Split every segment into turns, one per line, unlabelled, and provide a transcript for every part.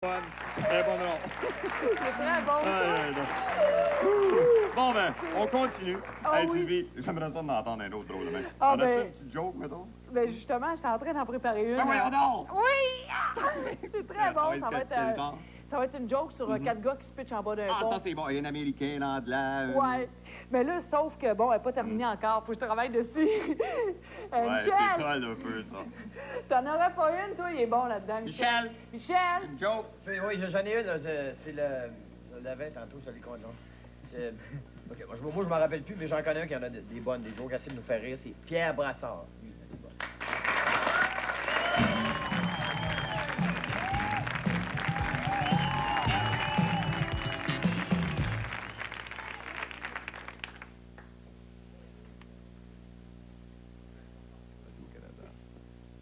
Très bon nom.
C'est très bon, ça.
Bon, ben, on continue.
Ah
Hey,
oui.
Sylvie, j'aimerais ça m'entendre un autre drôle de même.
Ah,
On a-tu
ben-
une petite joke, mettons?
Ben justement, j'étais en train d'en préparer une.
Ben voyons donc!
Oui! C'est très bon. Ça va, être, ça va être une joke sur quatre gars qui se pitchent en bas d'un
Ah,
pont.
ça, c'est bon. Un Américain, l'anglais.
Ouais. Mais là, sauf que, bon, elle n'est pas terminée encore. Faut que je travaille dessus.
Ouais,
Michel,
c'est cool un peu, ça.
t'en aurais pas une, toi? Il est bon là-dedans, Michel.
Michel!
Michel!
Une joke?
Oui, j'en ai une, là, c'est le... Je l'avais tantôt, celui qu'on a. OK, moi, je m'en rappelle plus, mais j'en connais un qui en a des bonnes, des jokes assez de nous faire rire. C'est Pierre Brassard. Lui, il a des bonnes.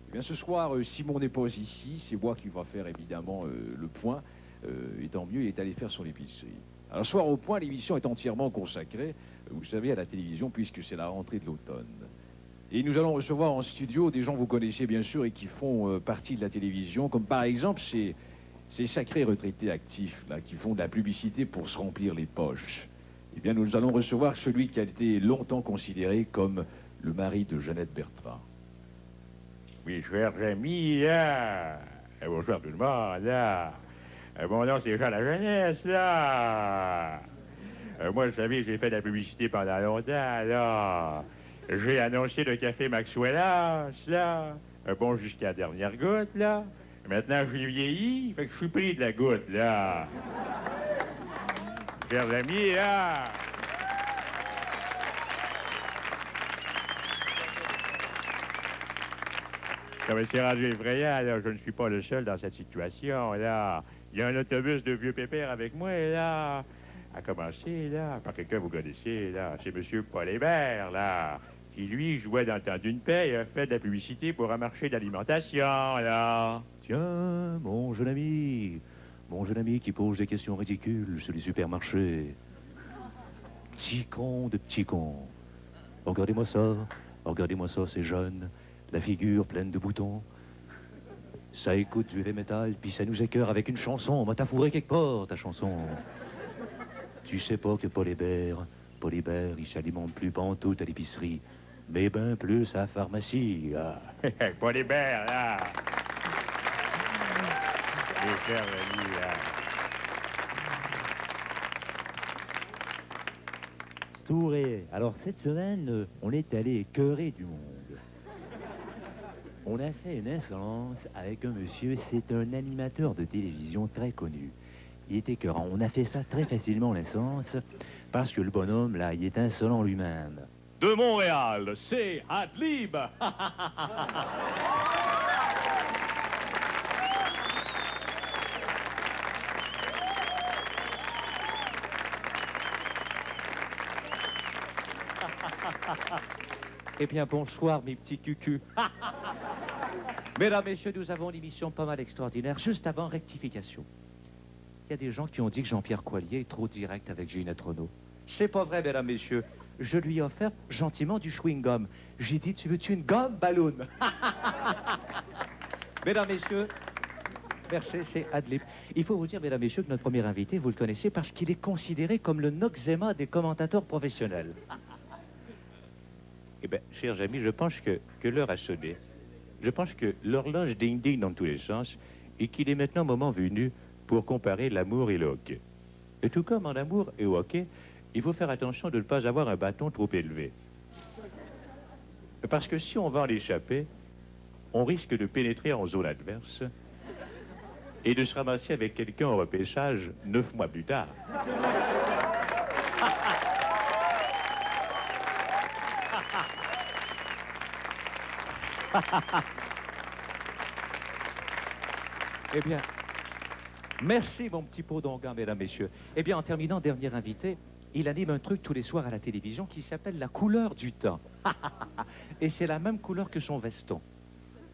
Eh bien, ce soir, Simon n'est pas ici. C'est moi qui va faire évidemment le point. Et tant mieux, il est allé faire son épicerie. Alors, Soir au point, l'émission est entièrement consacrée, vous savez, à la télévision, puisque c'est la rentrée de l'automne. Et nous allons recevoir en studio des gens que vous connaissez bien sûr et qui font partie de la télévision, comme par exemple ces sacrés retraités actifs là, qui font de la publicité pour se remplir les poches. Eh bien, nous allons recevoir celui qui a été longtemps considéré comme le mari de Jeannette Bertrand.
Mes chers amis, là. Bonsoir tout le monde, là. Mon nom, c'est Jean la Jeunesse, là. Moi, vous savez, j'ai fait de la publicité pendant longtemps, là. J'ai annoncé le café Maxwellas, là. Bon, jusqu'à la dernière goutte, là. Maintenant, j'ai vieilli, fait que je suis pris de la goutte, là. Chers amis, là. Ça va se rendu effrayant, là. Je ne suis pas le seul dans cette situation, là. Il y a un autobus de vieux pépères avec moi, là. À commencer, là, par quelqu'un que vous connaissez, là. C'est M. Paul Hébert, là. Qui, lui, jouait dans le temps d'une paix et a fait de la publicité pour un marché d'alimentation, là.
Tiens, mon jeune ami qui pose des questions ridicules sur les supermarchés. Petit con de petit con. Regardez-moi ça, c'est jeune, la figure pleine de boutons. Ça écoute du heavy metal, puis ça nous écœure avec une chanson. On va t'affourrer quelque part, ta chanson. Tu sais pas que Paul Hébert, il s'alimente plus pantoute à l'épicerie, mais ben plus à la pharmacie. Ah.
Paul Hébert, là. Les chers amis, là.
Touré. Alors cette semaine, on est allé écœurer du monde. On a fait une insolence avec un monsieur, c'est un animateur de télévision très connu. Il est écœurant. On a fait ça très facilement, l'insolence, parce que le bonhomme, là, il est insolent lui-même.
De Montréal, c'est Adlib.
Eh bien, bonsoir, mes petits cucus. Mesdames, messieurs, nous avons une émission pas mal extraordinaire. Juste avant, rectification. Il y a des gens qui ont dit que Jean-Pierre Coallier est trop direct avec Ginette Renault. C'est pas vrai, mesdames, messieurs. Je lui ai offert gentiment du chewing-gum. J'ai dit, tu veux-tu une gomme ballon? Mesdames, messieurs, merci, c'est Adlib. Il faut vous dire, mesdames, messieurs, que notre premier invité, vous le connaissez parce qu'il est considéré comme le Noxéma des commentateurs professionnels. Eh bien, chers amis, je pense que l'heure a sonné. Je pense que l'horloge ding-ding dans tous les sens et qu'il est maintenant moment venu pour comparer l'amour et le hockey. Et tout comme en amour et au hockey, il faut faire attention de ne pas avoir un bâton trop élevé. Parce que si on va en échapper, on risque de pénétrer en zone adverse et de se ramasser avec quelqu'un au repêchage 9 mois plus tard. Eh bien, merci mon petit pot d'onguent, mesdames, messieurs. Eh bien, en terminant, dernier invité, il anime un truc tous les soirs à la télévision qui s'appelle la couleur du temps. Et c'est la même couleur que son veston.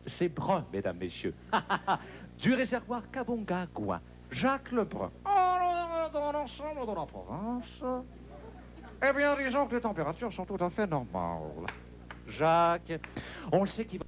C'est brun, mesdames, messieurs. Du réservoir Kabonga-Gouin, Jacques Lebrun. Dans l'ensemble de la province, eh bien, disons que les températures sont tout à fait normales. Jacques, on le sait qu'il va